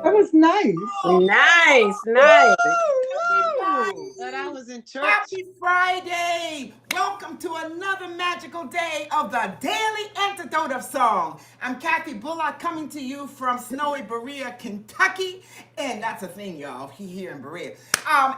That was nice. Nice, Woo! nice. Everybody! Thought I was in church. Happy Friday! Welcome to another magical day of the Daily Antidote of Song. I'm Kathy Bullock coming to you from snowy Berea, Kentucky. And that's a thing, y'all, here in Berea.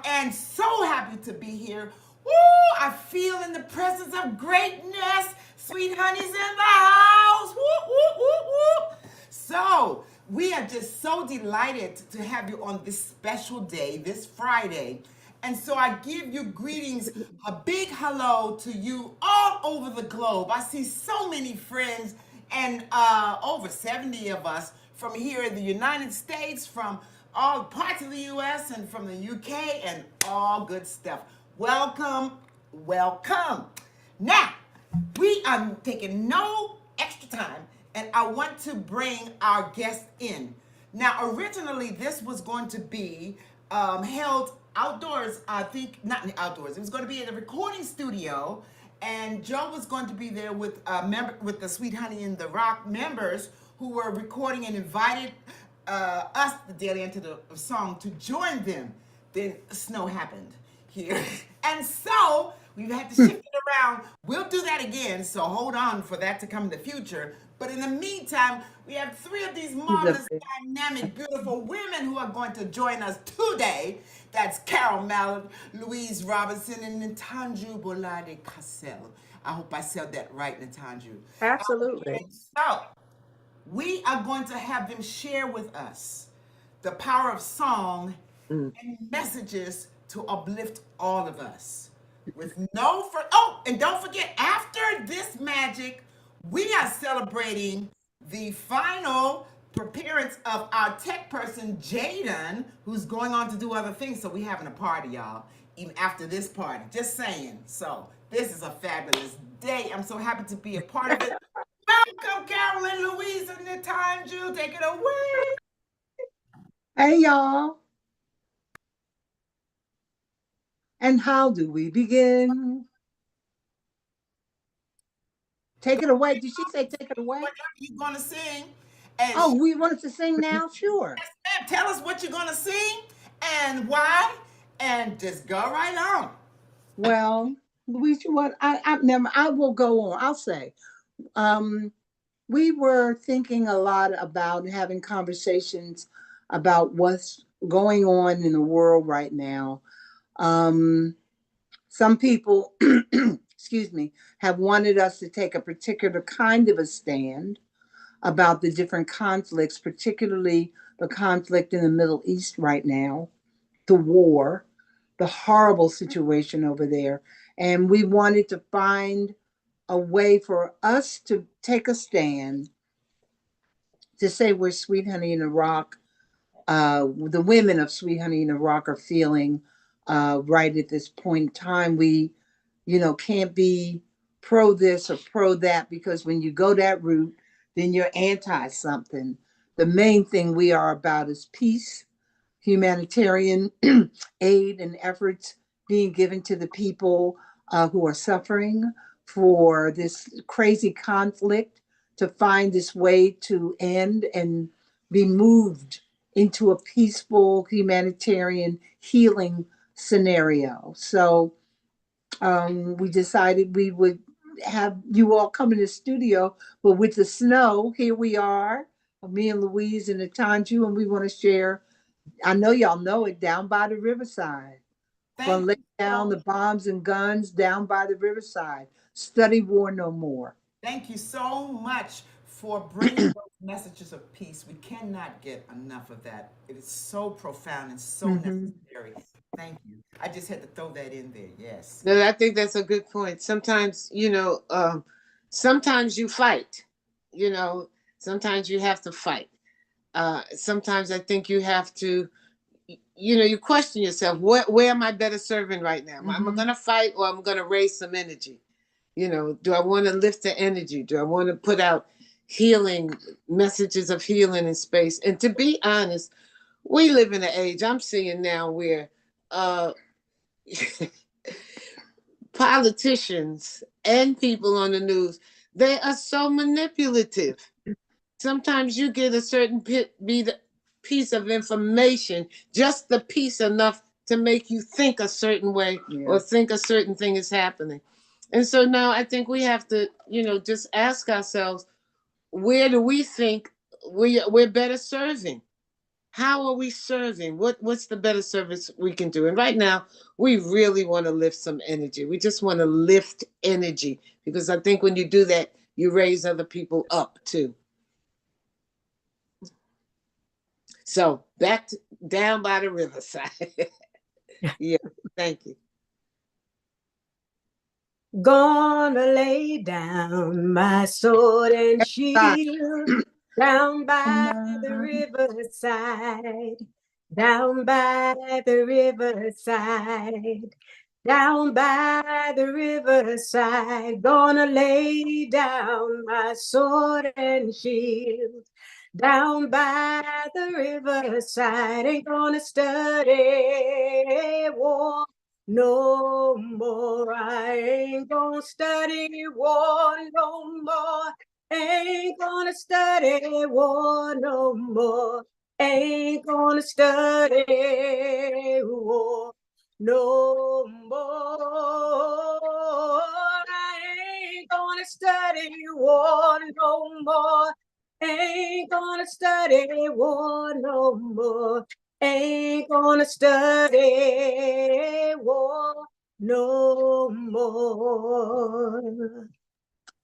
And so happy to be here. Woo! I feel in the presence of greatness. Sweet honey's in the house. Woo, woo, woo, woo. So, we are just so delighted to have you on this special day, this Friday. And so I give you greetings, a big hello to you all over the globe. I see so many friends and over 70 of us from here in the United States, from all parts of the US and from the UK and all good stuff. Welcome, welcome. Now, we are taking no extra time, and I want to bring our guest in. Now, originally, this was going to be held outdoors. I think not outdoors. It was going to be in a recording studio, and Joe was going to be there with with the Sweet Honey in the Rock members who were recording and invited us, the Daily Antidote of Song, to join them. Then snow happened here, and so we've had to shift it around. We'll do that again, so hold on for that to come in the future. But in the meantime, we have three of these marvelous, dynamic, beautiful women who are going to join us today. That's Carol Mallard, Louise Robinson, and Natanju Bolade Cassell. I hope I said that right, Natanju. Absolutely. And so, we are going to have them share with us the power of song Mm. and messages to uplift all of us. With no for oh, and don't forget, after this magic, we are celebrating the final appearance of our tech person Jaden, who's going on to do other things. So we having a party, y'all, even after this party. Just saying. So this is a fabulous day. I'm so happy to be a part of it. Welcome, Carolyn, Louise, and the time, Jew. Take it away. Hey, y'all. And how do we begin? Take it away. Did she say take it away? Whatever you're gonna sing, and Oh, we wanted to sing now? Sure. ma'am, tell us what you're gonna sing and why, and just go right on. Well, Louise, what I will go on. I'll say. Um, we were thinking a lot about having conversations about what's going on in the world right now. Um, some people, excuse me, have wanted us to take a particular kind of a stand about the different conflicts, particularly the conflict in the Middle East right now, the war, the horrible situation over there. And we wanted to find a way for us to take a stand to say where Sweet Honey in the Rock, the women of Sweet Honey in the Rock are feeling right at this point in time. We, can't be pro this or pro that because when you go that route, then you're anti something. The main thing we are about is peace, humanitarian aid and efforts being given to the people who are suffering for this crazy conflict to find this way to end and be moved into a peaceful humanitarian healing scenario. So we decided we would have you all come in the studio, but with the snow, here we are, me and Louise and Natanju, and we want to share. I know y'all know it, down by the riverside. Gonna Thank lay you down so the bombs and guns down by the riverside. Study war no more. Thank you so much for bringing those messages of peace. We cannot get enough of that. It is so profound and so Mm-hmm. necessary. Thank you. I just had to throw that in there. Yes. No, I think that's a good point. Sometimes, sometimes you fight, you know, sometimes you have to fight. Sometimes I think you have to, you question yourself, where am I better serving right now? Am I Mm-hmm. going to fight or I'm going to raise some energy? Do I want to lift the energy? Do I want to put out healing messages of healing in space? And to be honest, we live in an age I'm seeing now where uh, politicians and people on the news, they are so manipulative. Sometimes you get a certain beat piece of information, just the piece enough to make you think a certain way, or think a certain thing is happening. And so now I think we have to, just ask ourselves, where do we think we're better serving? How are we serving? What's the better service we can do? And right now, we really want to lift some energy. We just want to lift energy, because I think when you do that, you raise other people up too. So back to, down by the riverside. Yeah, thank you. Gonna lay down my sword and Bye. shield down by the riverside, down by the riverside, down by the riverside. Gonna lay down my sword and shield down by the riverside. Ain't gonna study war no more. I ain't gonna study war no more. Ain't gonna study war no more. Ain't gonna study war no more. I ain't gonna study war no more. Ain't gonna study war no more. Ain't gonna study war no more.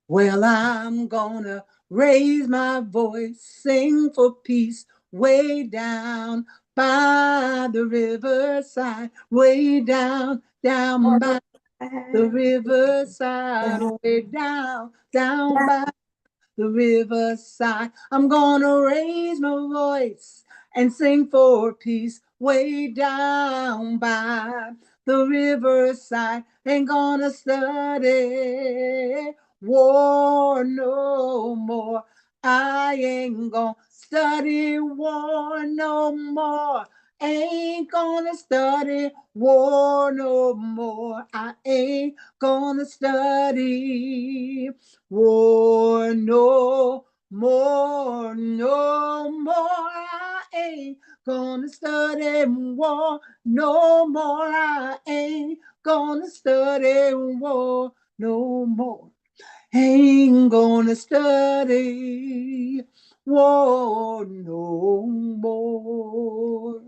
Well, I'm gonna raise my voice, sing for peace, way down by the riverside, way down, down by the riverside, way down, down by the riverside. I'm gonna raise my voice and sing for peace way down by the riverside. Ain't gonna study war no more. I ain't gonna study war no more. Ain't gonna study war no more. I ain't gonna study war no more, no more. I ain't gonna study war no more. I ain't gonna study war no more. Ain't gonna study war no more.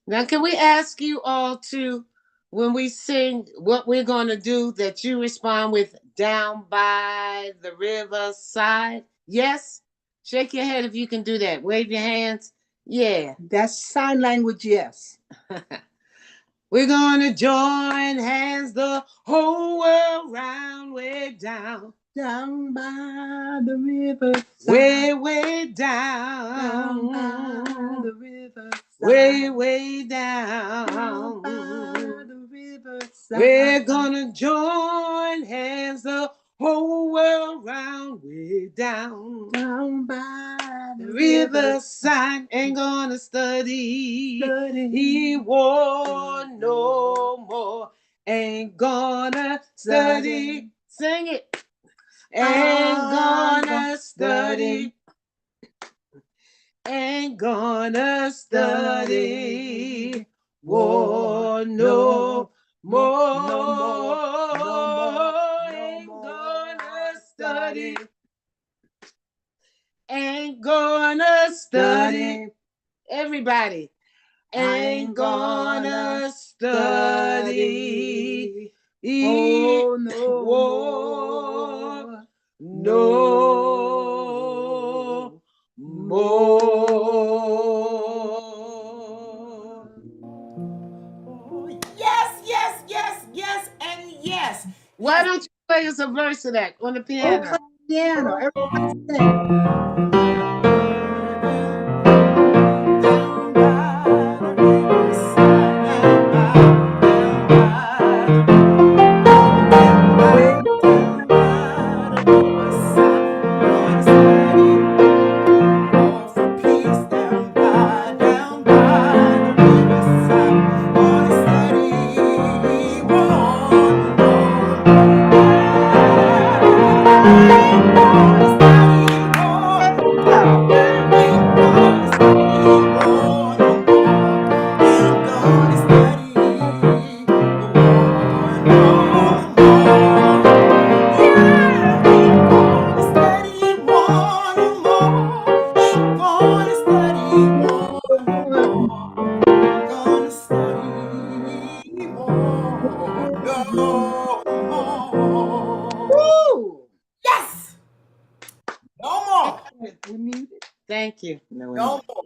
Now, can we ask you all to, when we sing what we're going to do, that you respond with down by the riverside? Yes? Shake your head if you can do that. Wave your hands. Yeah. That's sign language, yes. We're going to join hands the whole world round, way down. Down by the riverside. Way down. Down by the riverside. Way down. Down by the riverside. We're gonna join hands the whole world round, way down. Down by the riverside. Ain't gonna study war no more. Ain't gonna study. Sing it. Ain't gonna study. Ain't gonna study war no more. Ain't gonna study. Ain't gonna study. Everybody. Ain't gonna study. Oh, no war no more. Yes, yes, yes, yes, and yes. Why don't you play us a verse of that on the piano? play piano. Everybody sing. Down by the riverside, down by the riverside, gonna study war for peace. Down by the riverside, gonna study war no more. I ain't gonna study war. Thank you. No, No more.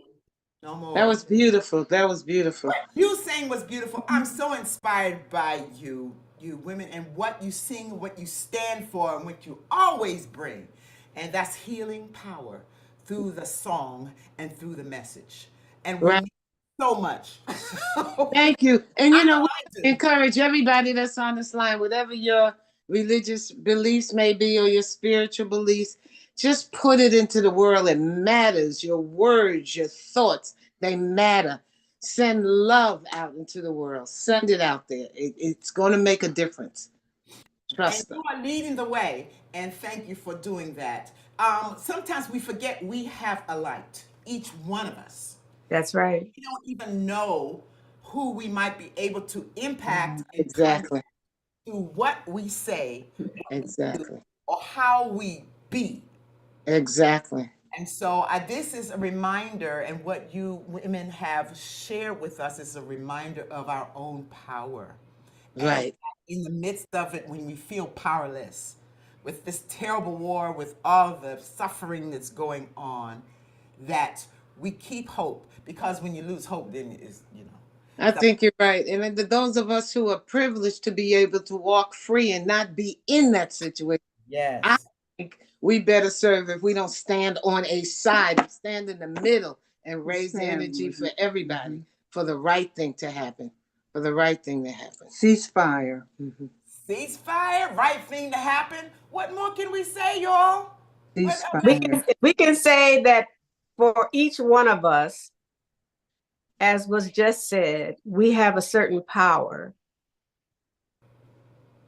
No more. that was beautiful. That was beautiful. What you sang was beautiful. I'm so inspired by you women, and what you sing, what you stand for, and what you always bring. And that's healing power through the song and through the message. And we Right. need so much. Thank you. And I you know know, we I do. encourage everybody that's on this line, whatever your religious beliefs may be or your spiritual beliefs, just put it into the world. It matters. Your words, your thoughts, they matter. Send love out into the world. Send it out there. It's going to make a difference. And Trust you them. are leading the way, and thank you for doing that. Sometimes we forget we have a light, each one of us. That's right. We don't even know who we might be able to impact and contact Exactly. through what we say, what we do, Exactly. or how we be. Exactly. And so this is a reminder, and what you women have shared with us is a reminder of our own power. And Right. in the midst of it, when we feel powerless, with this terrible war, with all the suffering that's going on, that we keep hope. Because when you lose hope, then is I stuff. think you're right. And then those of us who are privileged to be able to walk free and not be in that situation, I Yes. think we better serve if we don't stand on a side, but stand in the middle and raise the energy for everybody for the right thing to happen. For the right thing to happen. Ceasefire. Mhm. Ceasefire, right thing to happen. What more can we say, y'all? What else? Ceasefire. We can say that for each one of us, as was just said, we have a certain power.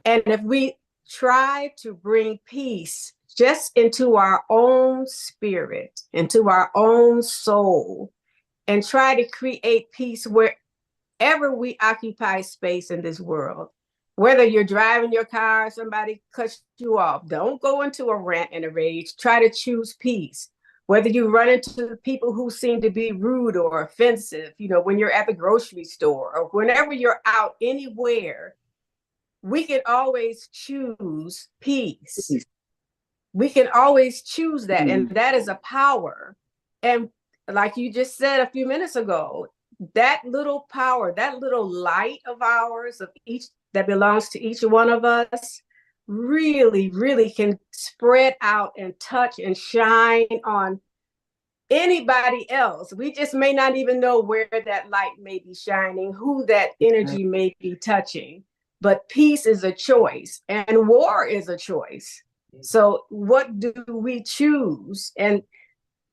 And if we try to bring peace just into our own spirit, into our own soul, and try to create peace wherever we occupy space in this world, whether you're driving your car, somebody cuts you off, don't go into a rant and a rage. Try to choose peace. Whether you run into people who seem to be rude or offensive, when you're at the grocery store or whenever you're out anywhere, we can always choose peace. We can always choose that. And that is a power. And like you just said a few minutes ago, that little power, that little light of ours, of each that belongs to each one of us, really, really can spread out and touch and shine on anybody else. We just may not even know where that light may be shining, who that energy may be touching. But peace is a choice and war is a choice. So what do we choose? And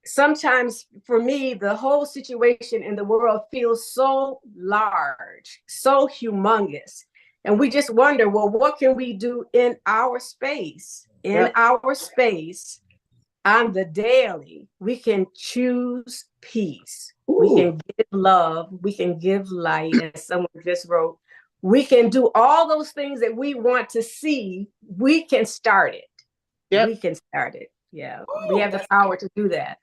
sometimes for me, the whole situation in the world feels so large, so humongous. And we just wonder, well, what can we do in our space? In our space, on the daily, we can choose peace. Ooh. We can give love. We can give light, as someone just wrote. We can do all those things that we want to see. We can start it. Yep. We can start it. Yeah. Ooh, we have the power to do that.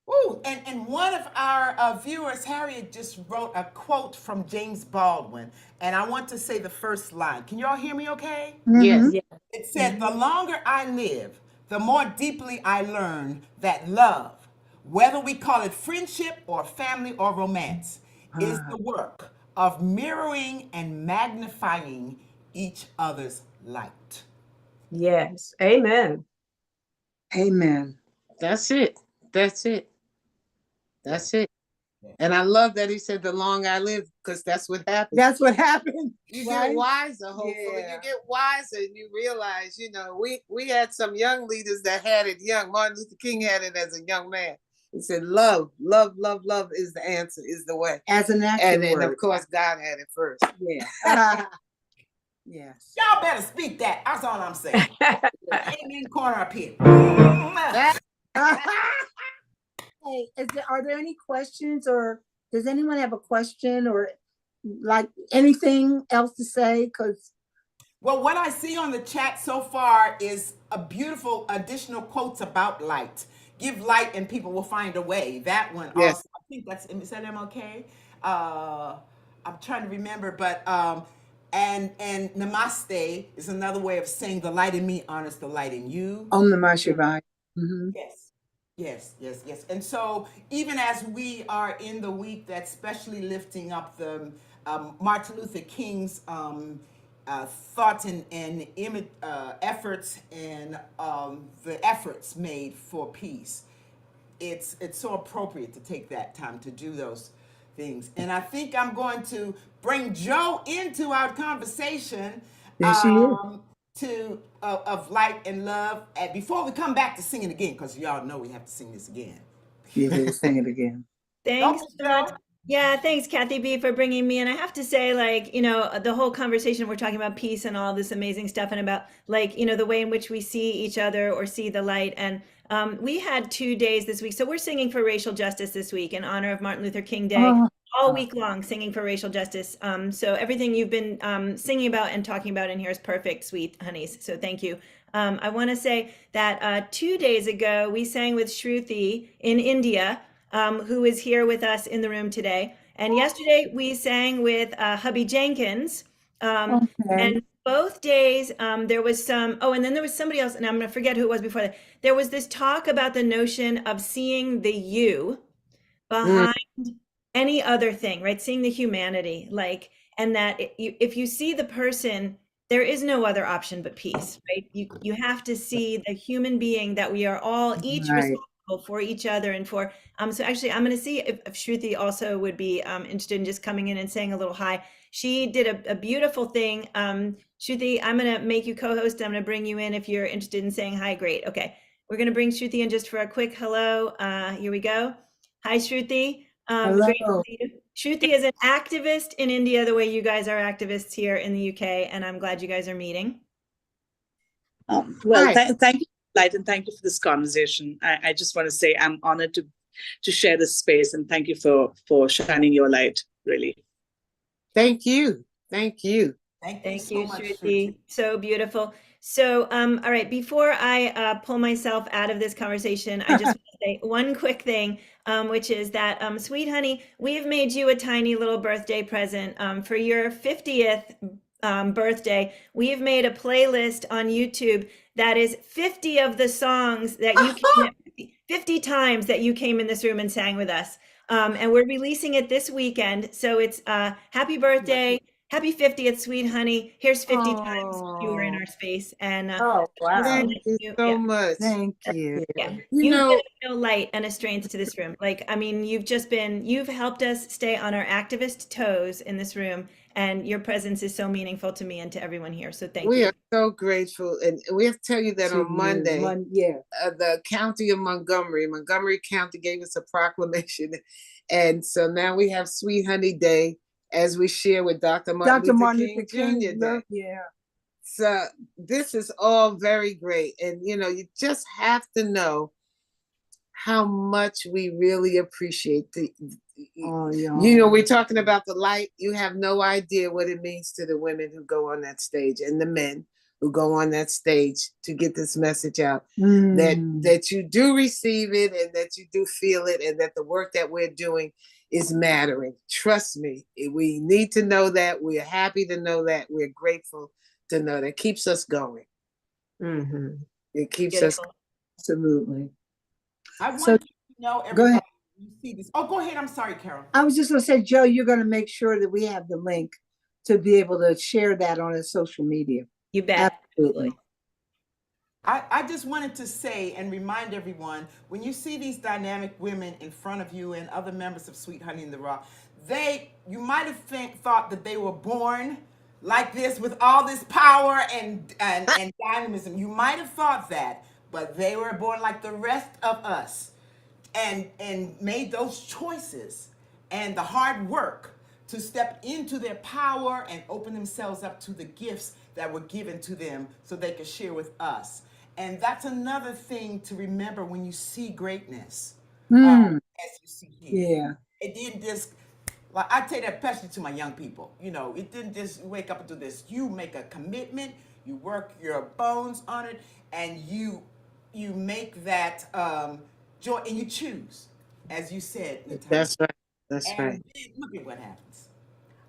Ooh, and one of our viewers, Harriet, just wrote a quote from James Baldwin, and I want to say the first line. Can y'all hear me okay? Yes. Yeah. It said, the longer I live, the more deeply I learn that love, whether we call it friendship or family or romance, is the work of mirroring and magnifying each other's light. Yes. Amen. Amen. That's it. That's it. That's it. And I love that he said the longer I live, because that's what happens. That's what happened. You get wiser, hopefully. Yeah. You get wiser and you realize, we had some young leaders that had it young. Martin Luther King had it as a young man. He said, love, love, love, love is the answer, is the way. As an action and then, word. of course, God had it first. Yeah. Yes. Y'all better speak that. That's all I'm saying. Amen corner up here. Hey, are there any questions, or does anyone have a question or like anything else to say? Well, what I see on the chat so far is a beautiful additional quotes about light. Give light and people will find a way. That one also. I think is that MLK? I'm trying to remember, but and namaste is another way of saying the light in me honors the light in you. Om Namah Shivaya. Mm-hmm. Yes. Yes, yes, yes. And so, even as we are in the week that's specially lifting up the Martin Luther King's thoughts and efforts and the efforts made for peace, it's so appropriate to take that time to do those things. And I think I'm going to bring Joe into our conversation There she is. um, to of light and love. And before we come back to singing again, because y'all know we have to sing this again. Yeah, we'll sing it again. Go, Thanks Miss so much. Joe. Yeah, thanks, Kathy B, for bringing me in. I have to say, like, the whole conversation, we're talking about peace and all this amazing stuff, and about, like, the way in which we see each other or see the light. And we had 2 days this week. So we're singing for racial justice this week in honor of Martin Luther King Day, Oh, all week long, singing for racial justice. So everything you've been singing about and talking about in here is perfect, sweet honeys. So thank you. I want to say that 2 days ago, we sang with Shruti in India, who is here with us in the room today. And yesterday we sang with Hubby Jenkins. okay. And both days there was and then there was somebody else, and I'm going to forget who it was before that. There was this talk about the notion of seeing the you Mm, behind any other thing, right? Seeing the humanity, like, and that if you see the person, there is no other option but peace, right? You have to see the human being, that we are all each Right. responsible for each other and for. So actually, I'm going to see if Shruti also would be interested in just coming in and saying a little hi. She did a beautiful thing. Shruti, I'm going to make you co-host. I'm going to bring you in if you're interested in saying hi. Great. Okay. We're going to bring Shruti in just for a quick hello. Here we go. Hi, Shruti. Great to Hello. see you. Shruti is an activist in India, the way you guys are activists here in the UK, and I'm glad you guys are meeting. Well, hi. thank you, Light, and thank you for this conversation. I just want to say I'm honored to share this space, and thank you for shining your light, really. Thank you. Thank you. Thank you Thank so you, much, Shruti. Shruti. So beautiful. So, all right, before I pull myself out of this conversation, I just want to say one quick thing, which is that, sweet honey, we've made you a tiny little birthday present for your 50th birthday. We've made a playlist on YouTube that is 50 of the songs that you came 50 times that you came in this room and sang with us. And we're releasing it this weekend. So it's happy birthday. Happy 50th, sweet honey. Here's 50 times you were in Oh, our space. And Oh, just so wow. Thank that you you, so yeah, much. thank you. yeah. You You've know, given a light and a strength to this room. Like, I mean, you've helped us stay on our activist toes in this room. And your presence is so meaningful to me and to everyone here. So thank we you. are so grateful. And we have to tell you that To on you. Monday, Yeah. the county of Montgomery County gave us a proclamation. And so now we have Sweet Honey Day, as we share with Dr. Martin Dr. Luther Martin King Luther Jr. King, Day. yeah. So this is all very great. And, you just have to know how much we really appreciate Oh, yeah. we're talking about the light. You have no idea what it means to the women who go on that stage and the men who go on that stage to get this message out, that you do receive it and that you do feel it, and that the work that we're doing is mattering. Trust me, we need to know that. We're happy to know that. We're grateful to know that. Keeps us going. Mm-hmm. It keeps us. Beautiful. Absolutely. I So want you to know, go ahead. everybody, you see this. Oh, go ahead. I'm sorry, Carol. I was just going to say, Joe, you're going to make sure that we have the link to be able to share that on the social media. You bet. Absolutely. I just wanted to say and remind everyone, when you see these dynamic women in front of you and other members of Sweet Honey in the Raw, you might have thought that they were born like this with all this power and dynamism. You might have thought that, but they were born like the rest of us and made those choices and the hard work to step into their power and open themselves up to the gifts that were given to them so they could share with us. And that's another thing to remember when you see greatness, as you see here. Yeah. It didn't just, like I tell that especially to my young people, it didn't just wake up and do this. You make a commitment, you work your bones on it, and you make that joy, and you choose, as you said, Natasha. That's right. That's And right. then look at what happens.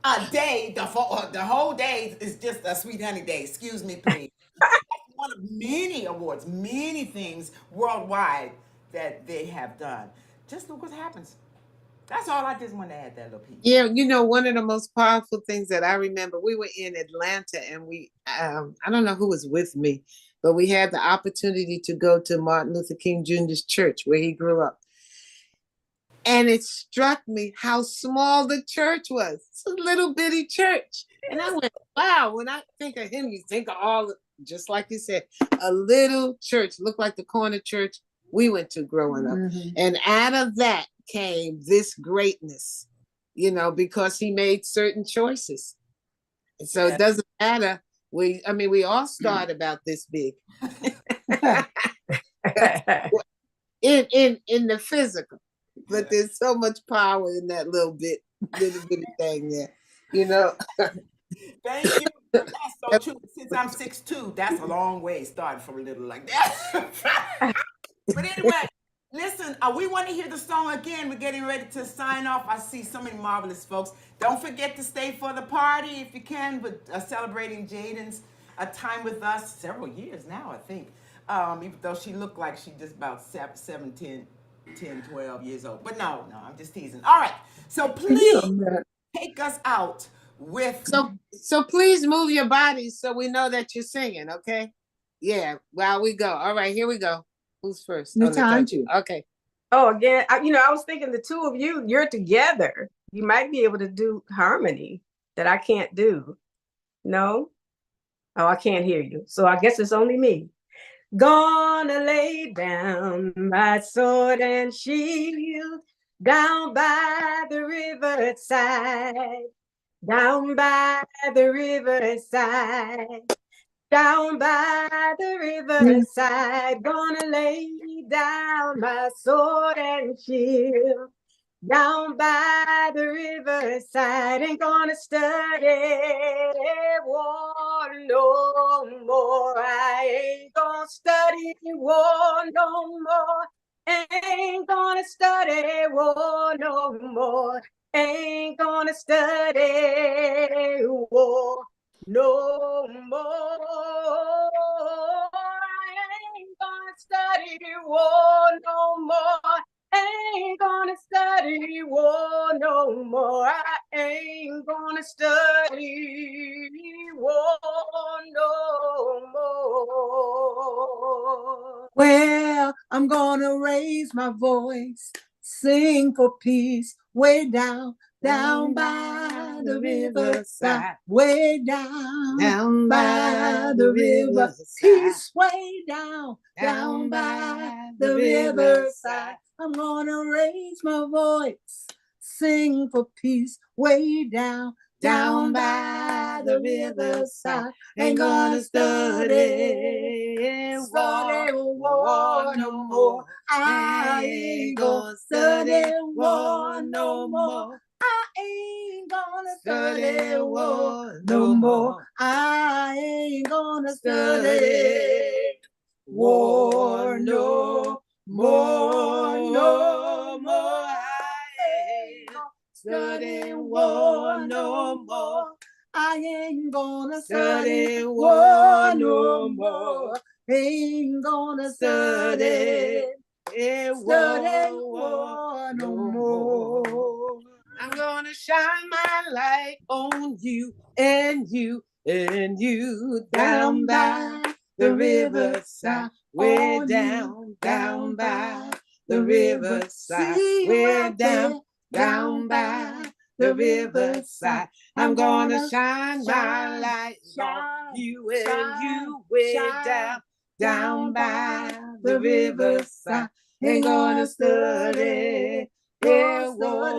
A day, the whole day is just a Sweet Honey Day. Excuse me, please. That's one of many awards, many things worldwide that they have done. Just look what happens. That's all. I just want to add that little piece. Yeah, one of the most powerful things that I remember, we were in Atlanta, and I don't know who was with me, but we had the opportunity to go to Martin Luther King Jr.'s church where he grew up. And it struck me how small the church was. It's a little bitty church. And I went, wow, when I think of him, you think of all, just like you said, a little church, looked like the corner church we went to growing up. Mm-hmm. And out of that came this greatness, because he made certain choices. And so It doesn't matter. We all start about this big. in the physical. But there's so much power in that little bitty thing there, Thank you. That's so true. Since I'm 6'2", that's a long way starting from a little like that. But anyway, listen, we want to hear the song again. We're getting ready to sign off. I see so many marvelous folks. Don't forget to stay for the party if you can, with celebrating Jaden's time with us, several years now, I think. Even though she looked like she just about 10, 12 years old. But no, I'm just teasing. All right. So please take us out with... So please move your bodies so we know that you're singing, okay? Yeah, while we go. All right, here we go. Who's first? Natanji. Okay. Oh, again, I was thinking the two of you're together. You might be able to do harmony that I can't do. No? Oh, I can't hear you. So I guess it's only me. Gonna lay down my sword and shield down by the riverside, down by the riverside, down by the riverside. Gonna lay down my sword and shield down by the riverside. Ain't gonna study war no more. I ain't gonna study war no more. Ain't gonna study war no more. Ain't gonna study war no more. I ain't gonna study war no more. Ain't gonna study war no more. I ain't gonna study war no more. Well, I'm gonna raise my voice, sing for peace, way down by the riverside, way down by the river. Peace way down by the riverside. I'm gonna raise my voice, sing for peace, way down by the riverside. Ain't gonna study war no more. I ain't gonna study war no more. I ain't gonna study war no more. I ain't gonna study war no more, no more. I ain't gonna study war no more. I ain't gonna study war no more. Ain't gonna study war no more. I'm gonna shine my light on you and you and you down by the riverside, way down by the riverside, way down by the riverside. I'm gonna shine my light on you and you, way down by the riverside. Ain't gonna study war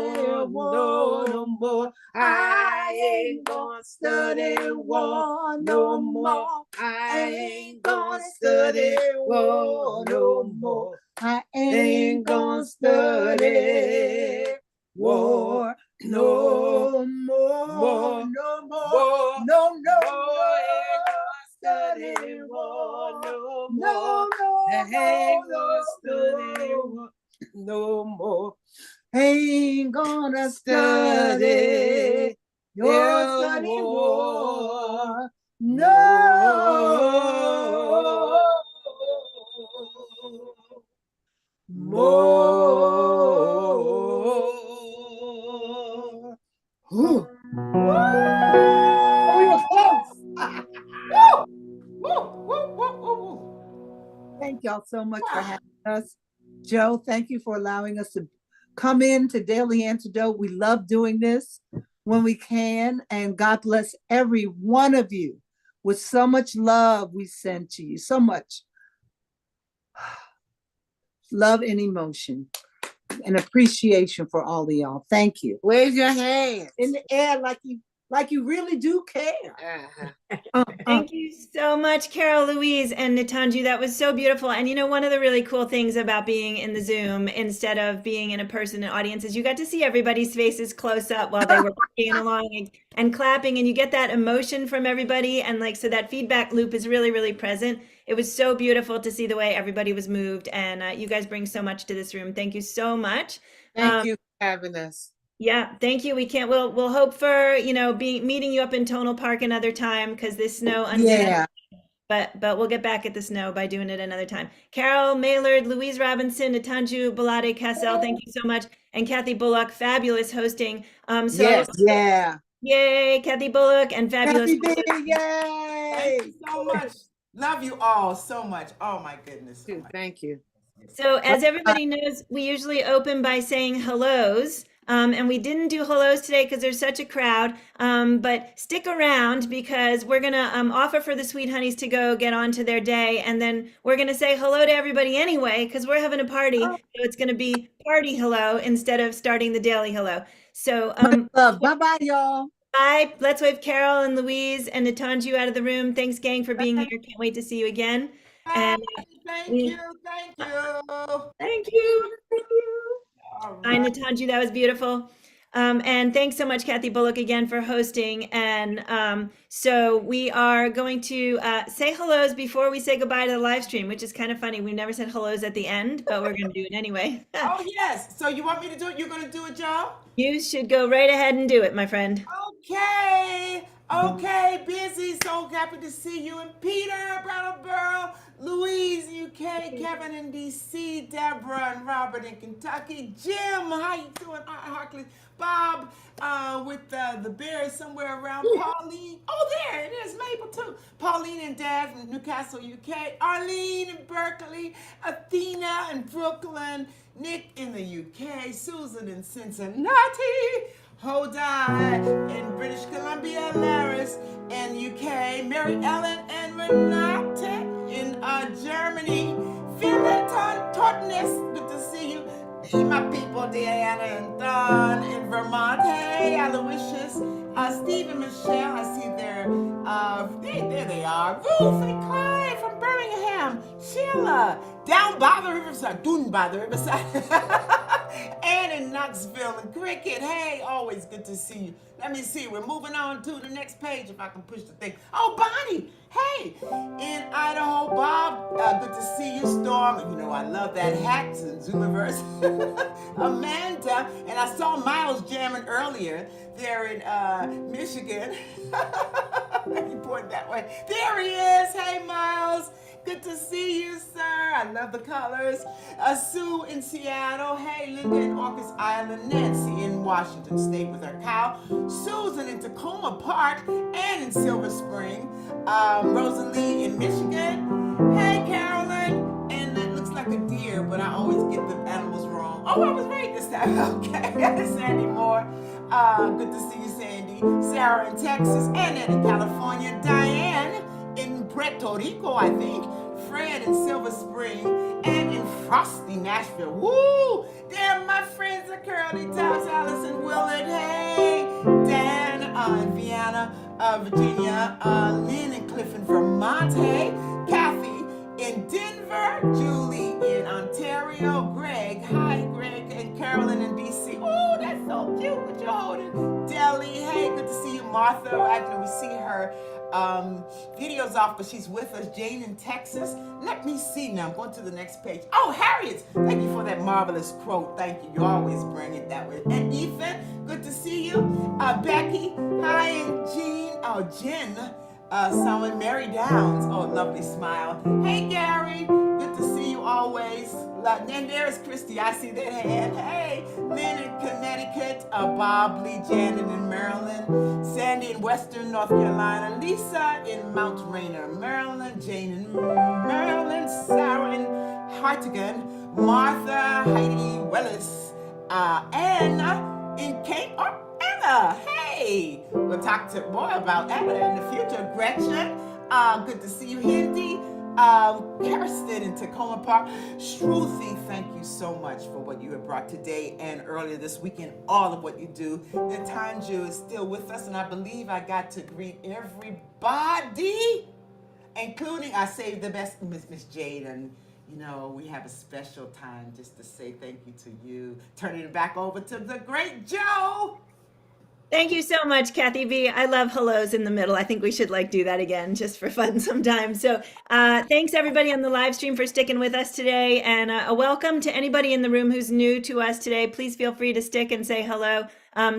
no more. I ain't gonna study war no more. I ain't gonna study war no more. I ain't gonna study war no more, no more, no, study war no more. I ain't gonna study war no more. Ain't gonna study your study war no more. Ooh. We were close. Woo! Woo! Woo! Woo! Woo! Woo! Thank y'all so much for having us. Joe, thank you for allowing us to come in to Daily Antidote. We love doing this when we can. And God bless every one of you with so much love we send to you. So much love and emotion and appreciation for all of y'all. Thank you. Wave your hands In the air like you really do care. Thank you so much, Carol Louise and Nitanju. That was so beautiful. And you know, one of the really cool things about being in the Zoom instead of being in a person and audience is you got to see everybody's faces close up while they were singing along and clapping, and you get that emotion from everybody. And like, so that feedback loop is really, really present. It was so beautiful to see the way everybody was moved. And you guys bring so much to this room. Thank you so much. Thank you for having us. Yeah, thank you. We'll hope for, meeting you up in Tonal Park another time because this snow undid. Yeah. But we'll get back at the snow by doing it another time. Carol Maylard, Louise Robinson, Nitanju Balade Cassell, thank you so much. And Kathy Bullock, fabulous hosting. Yes, yeah. Yay, Kathy Bullock and fabulous. Kathy B, yay! Thank you so much. Love you all so much. Oh my goodness. Oh my Thank you. So as everybody knows, we usually open by saying hellos. And we didn't do hellos today because there's such a crowd. But stick around because we're going to offer for the Sweet Honeys to go get on to their day. And then we're going to say hello to everybody anyway because we're having a party. So it's going to be party hello instead of starting the daily hello. So bye-bye, y'all. bye. Let's wave Carol and Louise and Nitanju out of the room. Thanks, gang, for being here. Can't wait to see you again. And thank you. Thank you. Thank you. Hi, Nitanju, that was beautiful. And thanks so much, Kathy Bullock, again for hosting. And so we are going to say hellos before we say goodbye to the live stream, which is kind of funny. We've never said hellos at the end, but we're going to do it anyway. Oh, yes. So you want me to do it? You're going to do it, Joe? You should go right ahead and do it, my friend. Okay. Okay, busy. So happy to see you. And Peter, Brattleboro, Louise, UK, Kevin in DC, Deborah and Robert in Kentucky, Jim, how you doing? Harkley, Bob with the Bears somewhere around, Pauline. Oh, there it is, Mabel too. Pauline and Dad from Newcastle, UK, Arlene in Berkeley, Athena in Brooklyn, Nick in the UK, Susan in Cincinnati, Hodai in British Columbia, Laris in UK, Mary Ellen and Renate in Germany, Finland, Totnes, good to see you. Hey, my people, Diana and Don in Vermont. Hey, Aloysius, Steve and Michelle, I see there they are. Ruth and Clyde from Birmingham. Sheila, down by the riverside, down by the riverside. Ann in Knoxville and Cricket. Hey, always good to see you. Let me see, we're moving on to the next page if I can push the thing. Oh, Bonnie, hey, in Idaho, Bob, good to see you. Storm, you know I love that hat, Zoomiverse. Amanda, and I saw Miles jamming earlier there in Michigan. You point that way. There he is. Hey, Miles. Good to see you, sir. I love the colors. Sue in Seattle. Hey, Linda in Orcas Island. Nancy in Washington State with her cow. Susan in Tacoma Park and in Silver Spring. Rosalie in Michigan. Hey, Carolyn. And that looks like a deer, but I always get the animals wrong. Oh, I was right this time. Okay. Sandy Moore. Good to see you, Sandy. Sarah in Texas. And then in California. Diane in Puerto Rico, I think. Fred in Silver Spring and in frosty Nashville. Woo! There, my friends are Curly Tops, Allison Willard. Hey, Dan in Vienna, Virginia. Lynn and Cliff in Vermont. Hey, Kathy in Denver. Julie in Ontario. Greg. Hi, Greg. And Carolyn in DC. Oh, that's so cute what you're holding. Deli. Hey, good to see you, Martha. Actually, we see her videos off, but she's with us. Jane in Texas. Let me see now. I'm going to the next page. Oh, Harriet, thank you for that marvelous quote. Thank you. You always bring it that way. And Ethan, good to see you. Becky, hi, and Jean. Oh, Jen. Someone, Mary Downs. Oh, lovely smile. Hey, Gary, good to see you always. And there's Christy. I see that hand. Hey, Lynn in Connecticut, Bob Lee, Janet in Maryland, Sandy in Western North Carolina, Lisa in Mount Rainier, Maryland, Jane in Maryland, Sarah in Hartigan, Martha, Heidi Willis, Anna in Cape. Oh, Anna. Hey, we'll talk to more about Anna in the future. Gretchen, good to see you, Hindi. Kirsten in Tacoma Park. Shruti, thank you so much for what you have brought today and earlier this week and all of what you do. Natanju is still with us, and I believe I got to greet everybody, including I saved the best, Miss Jade. And you know, we have a special time just to say thank you to you. Turning it back over to the great Joe. Thank you so much, Kathy B. I love hellos in the middle. I think we should do that again just for fun sometime. So thanks everybody on the live stream for sticking with us today. And a welcome to anybody in the room who's new to us today. Please feel free to stick and say hello.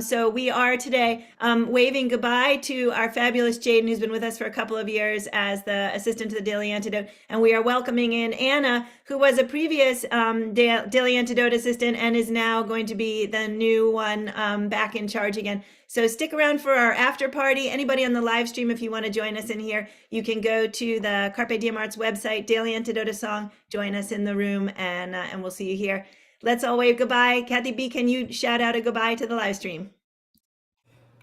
So we are today waving goodbye to our fabulous Jaden, who's been with us for a couple of years as the assistant to the Daily Antidote. And we are welcoming in Anna, who was a previous Daily Antidote assistant and is now going to be the new one back in charge again. So stick around for our after party. Anybody on the live stream, if you want to join us in here, you can go to the Carpe Diem Arts website, Daily Antidote song, join us in the room, and we'll see you here. Let's all wave goodbye. Kathy B, can you shout out a goodbye to the live stream?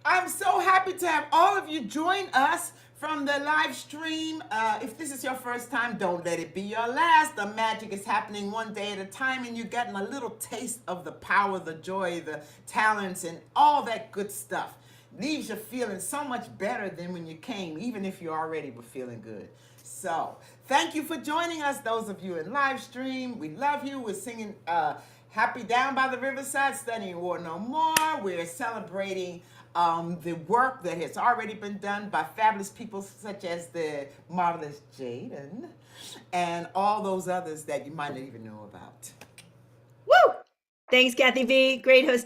I'm so happy to have all of you join us from the live stream. If this is your first time, don't let it be your last. The magic is happening one day at a time, and you're getting a little taste of the power, the joy, the talents, and all that good stuff. Leaves you feeling so much better than when you came, even if you already were feeling good. So thank you for joining us, those of you in live stream. We love you. We're singing Happy Down by the Riverside, Studying War No More. We're celebrating the work that has already been done by fabulous people such as the marvelous Jaden and all those others that you might not even know about. Woo! Thanks, Kathy B. Great hosting.